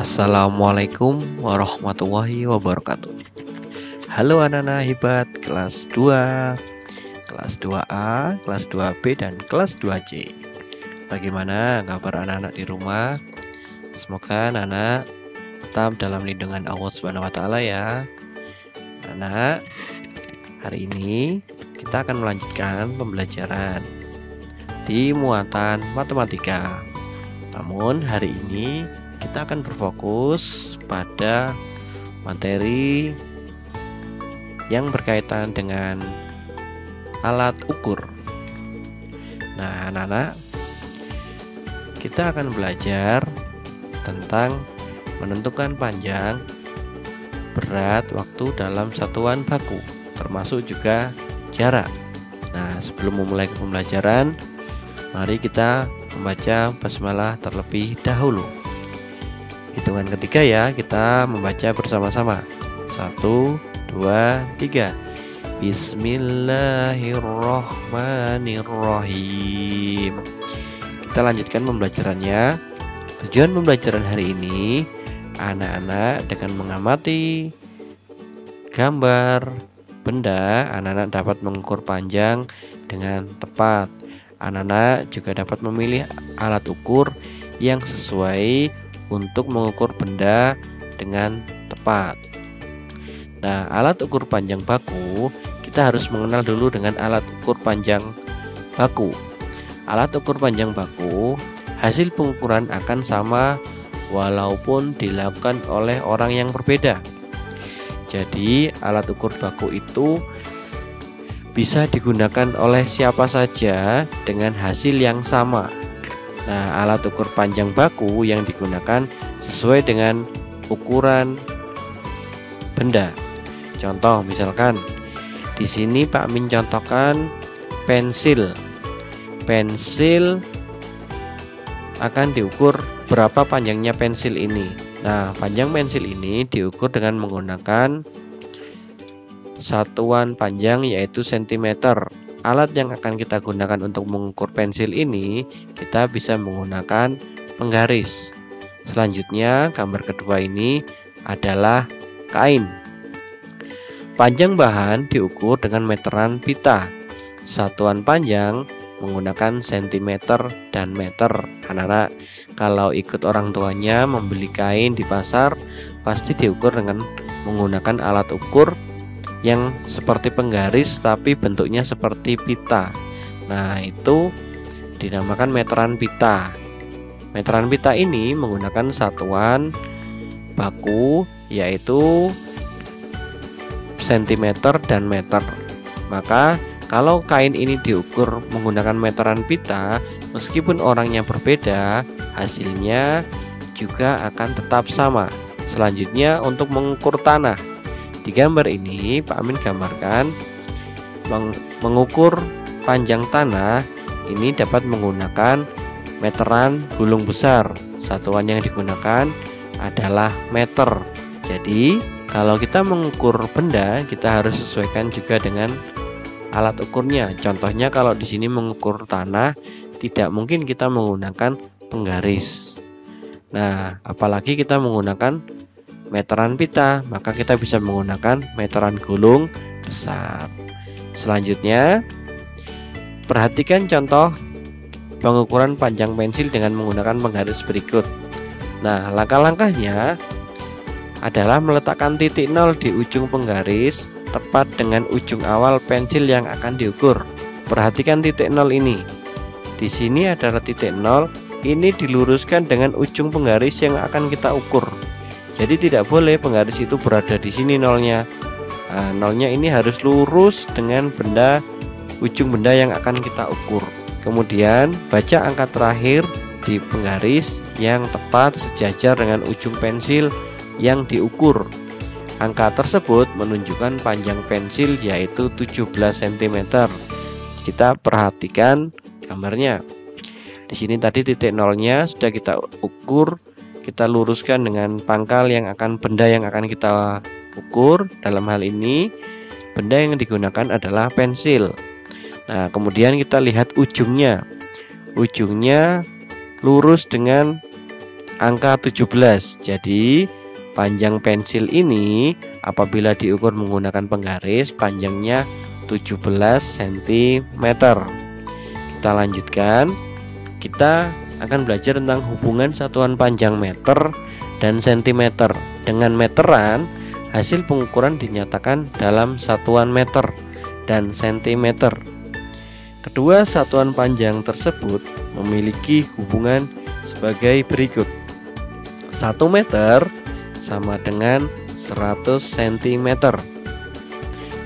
Assalamualaikum warahmatullahi wabarakatuh. Halo anak-anak hebat kelas 2, kelas 2A, kelas 2B, dan kelas 2C. Bagaimana kabar anak-anak di rumah? Semoga anak-anak tetap dalam lindungan Allah Subhanahu wa taala ya. Anak, hari ini kita akan melanjutkan pembelajaran di muatan matematika. Namun hari ini kita akan berfokus pada materi yang berkaitan dengan alat ukur. Nah, anak-anak, kita akan belajar tentang menentukan panjang, berat, waktu dalam satuan baku, termasuk juga jarak. Nah, sebelum memulai pembelajaran, mari kita membaca basmalah terlebih dahulu. Hitungan ketiga ya, kita membaca bersama-sama. 1, 2, 3. Bismillahirrahmanirrahim. Kita lanjutkan pembelajarannya. Tujuan pembelajaran hari ini, anak-anak dengan mengamati gambar benda, anak-anak dapat mengukur panjang dengan tepat. Anak-anak juga dapat memilih alat ukur yang sesuai untuk mengukur benda dengan tepat. Nah, alat ukur panjang baku, kita harus mengenal dulu dengan alat ukur panjang baku. Alat ukur panjang baku, hasil pengukuran akan sama walaupun dilakukan oleh orang yang berbeda. Jadi, alat ukur baku itu bisa digunakan oleh siapa saja dengan hasil yang sama. Nah, alat ukur panjang baku yang digunakan sesuai dengan ukuran benda. Contoh, misalkan di sini Pak Min contohkan pensil. Pensil akan diukur berapa panjangnya pensil ini. Nah, panjang pensil ini diukur dengan menggunakan satuan panjang yaitu cm. Alat yang akan kita gunakan untuk mengukur pensil ini, kita bisa menggunakan penggaris. Selanjutnya, gambar kedua ini adalah kain. Panjang bahan diukur dengan meteran pita. Satuan panjang menggunakan cm dan meter. Anak-anak, kalau ikut orang tuanya membeli kain di pasar, pasti diukur dengan menggunakan alat ukur yang seperti penggaris tapi bentuknya seperti pita. Nah, itu dinamakan meteran pita. Meteran pita ini menggunakan satuan baku yaitu cm dan meter. Maka kalau kain ini diukur menggunakan meteran pita, meskipun orangnya berbeda, hasilnya juga akan tetap sama. Selanjutnya, untuk mengukur tanah. Di gambar ini Pak Amin gambarkan mengukur panjang tanah ini dapat menggunakan meteran gulung besar. Satuan yang digunakan adalah meter. Jadi kalau kita mengukur benda, kita harus sesuaikan juga dengan alat ukurnya. Contohnya kalau di sini mengukur tanah, tidak mungkin kita menggunakan penggaris. Nah, apalagi kita menggunakan meteran pita, maka kita bisa menggunakan meteran gulung besar. Selanjutnya, perhatikan contoh pengukuran panjang pensil dengan menggunakan penggaris berikut. Nah, langkah-langkahnya adalah meletakkan titik nol di ujung penggaris tepat dengan ujung awal pensil yang akan diukur. Perhatikan titik nol ini. Di sini adalah titik nol, ini diluruskan dengan ujung penggaris yang akan kita ukur. Jadi tidak boleh penggaris itu berada di sini nolnya. Nah, nolnya ini harus lurus dengan ujung benda yang akan kita ukur. Kemudian baca angka terakhir di penggaris yang tepat sejajar dengan ujung pensil yang diukur. Angka tersebut menunjukkan panjang pensil yaitu 17 cm. Kita perhatikan gambarnya. Di sini tadi titik nolnya sudah kita ukur. Kita luruskan dengan pangkal benda yang akan kita ukur. Dalam hal ini benda yang digunakan adalah pensil. Nah, kemudian kita lihat ujungnya. Ujungnya lurus dengan angka 17. Jadi panjang pensil ini apabila diukur menggunakan penggaris panjangnya 17 cm. Kita lanjutkan. Kita akan belajar tentang hubungan satuan panjang meter dan sentimeter. Dengan meteran, hasil pengukuran dinyatakan dalam satuan meter dan sentimeter. Kedua satuan panjang tersebut memiliki hubungan sebagai berikut. 1 meter sama dengan 100 cm.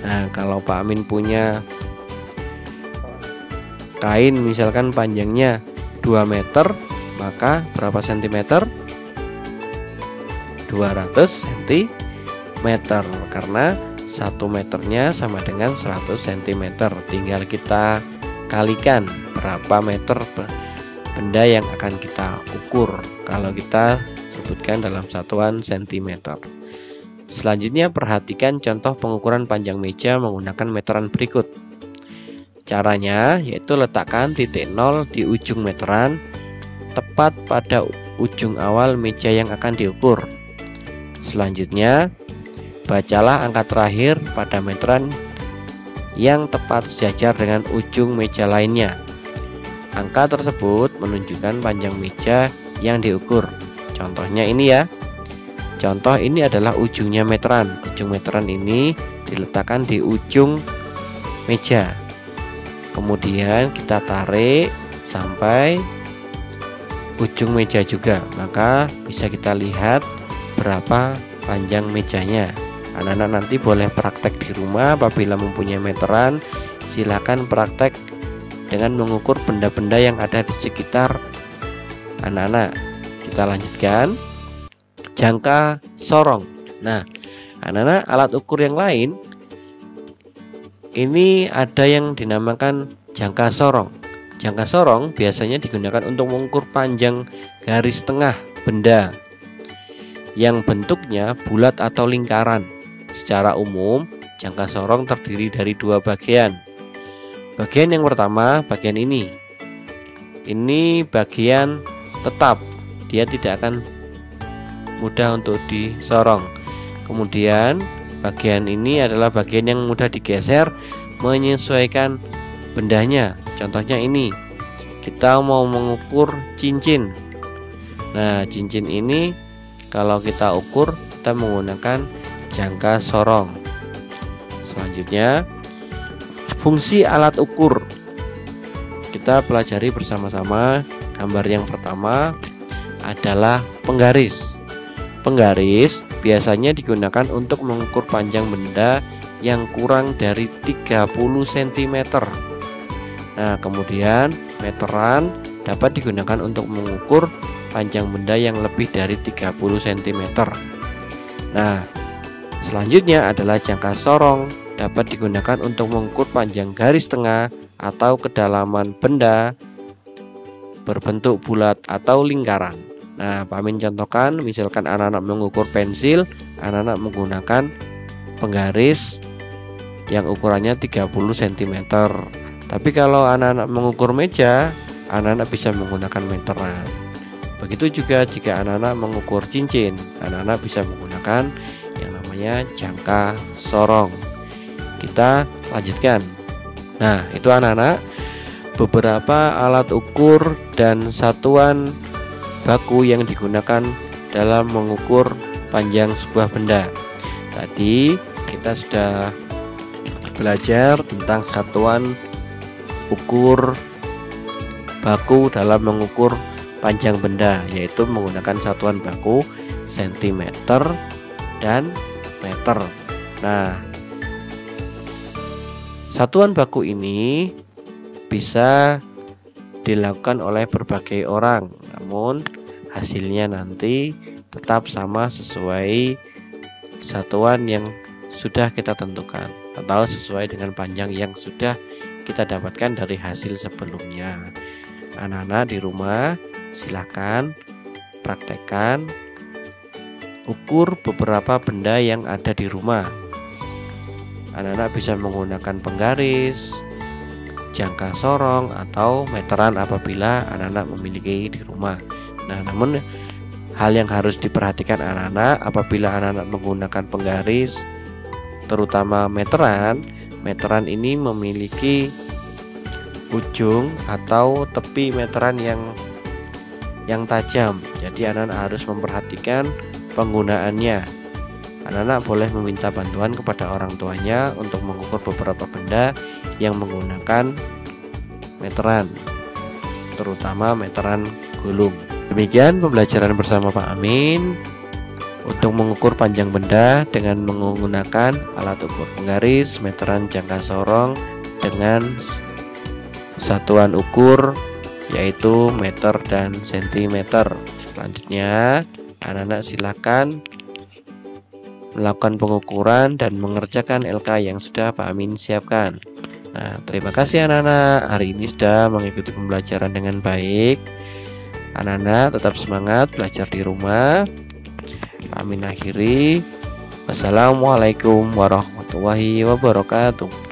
Nah, kalau Pak Amin punya kain misalkan panjangnya 2 meter, maka berapa sentimeter? 200 cm, karena 1 meternya sama dengan 100 cm. Tinggal kita kalikan berapa meter benda yang akan kita ukur kalau kita sebutkan dalam satuan cm. Selanjutnya perhatikan contoh pengukuran panjang meja menggunakan meteran berikut. Caranya yaitu letakkan titik 0 di ujung meteran tepat pada ujung awal meja yang akan diukur. Selanjutnya bacalah angka terakhir pada meteran yang tepat sejajar dengan ujung meja lainnya. Angka tersebut menunjukkan panjang meja yang diukur. Contohnya ini ya. Contoh ini adalah ujungnya meteran. Ujung meteran ini diletakkan di ujung meja. Kemudian kita tarik sampai ujung meja juga. Maka bisa kita lihat berapa panjang mejanya. Anak-anak nanti boleh praktek di rumah. Apabila mempunyai meteran, silakan praktek dengan mengukur benda-benda yang ada di sekitar anak-anak. Kita lanjutkan. Jangka sorong. Nah, anak-anak, alat ukur yang lain ini ada yang dinamakan jangka sorong. Jangka sorong biasanya digunakan untuk mengukur panjang garis tengah benda yang bentuknya bulat atau lingkaran. Secara umum, jangka sorong terdiri dari 2 bagian. Bagian yang pertama, bagian ini. Ini bagian tetap. Dia tidak akan mudah untuk disorong. Kemudian bagian ini adalah bagian yang mudah digeser menyesuaikan bendanya. Contohnya ini. Kita mau mengukur cincin. Nah, cincin ini kalau kita ukur kita menggunakan jangka sorong. Selanjutnya fungsi alat ukur. Kita pelajari bersama-sama. Gambar yang pertama adalah penggaris. Penggaris biasanya digunakan untuk mengukur panjang benda yang kurang dari 30 cm. Nah, kemudian meteran dapat digunakan untuk mengukur panjang benda yang lebih dari 30 cm. Nah, selanjutnya adalah jangka sorong. Dapat digunakan untuk mengukur panjang garis tengah atau kedalaman benda berbentuk bulat atau lingkaran. Nah, Pak Amin contohkan, misalkan anak-anak mengukur pensil, anak-anak menggunakan penggaris yang ukurannya 30 cm. Tapi kalau anak-anak mengukur meja, anak-anak bisa menggunakan meteran. Begitu juga jika anak-anak mengukur cincin, anak-anak bisa menggunakan yang namanya jangka sorong. Kita lanjutkan. Nah, itu anak-anak beberapa alat ukur dan satuan baku yang digunakan dalam mengukur panjang sebuah benda. Tadi kita sudah belajar tentang satuan ukur baku dalam mengukur panjang benda, yaitu menggunakan satuan baku cm dan meter. Nah, satuan baku ini bisa dilakukan oleh berbagai orang, namun hasilnya nanti tetap sama sesuai satuan yang sudah kita tentukan atau sesuai dengan panjang yang sudah kita dapatkan dari hasil sebelumnya. Anak-anak di rumah silakan praktekkan ukur beberapa benda yang ada di rumah. Anak-anak bisa menggunakan penggaris, jangka sorong, atau meteran apabila anak-anak memiliki di rumah. Nah, namun hal yang harus diperhatikan anak-anak apabila anak-anak menggunakan penggaris, terutama meteran. Meteran ini memiliki ujung atau tepi meteran yang tajam. Jadi anak-anak harus memperhatikan penggunaannya. Anak-anak boleh meminta bantuan kepada orang tuanya untuk mengukur beberapa benda yang menggunakan meteran, terutama meteran gulung. Demikian pembelajaran bersama Pak Amin untuk mengukur panjang benda dengan menggunakan alat ukur penggaris, meteran, jangka sorong dengan satuan ukur yaitu meter dan sentimeter. Selanjutnya anak-anak silakan melakukan pengukuran dan mengerjakan LK yang sudah Pak Amin siapkan. Nah, terima kasih anak-anak, hari ini sudah mengikuti pembelajaran dengan baik. Anak-anak tetap semangat belajar di rumah. Pak Amin akhiri. Wassalamualaikum warahmatullahi wabarakatuh.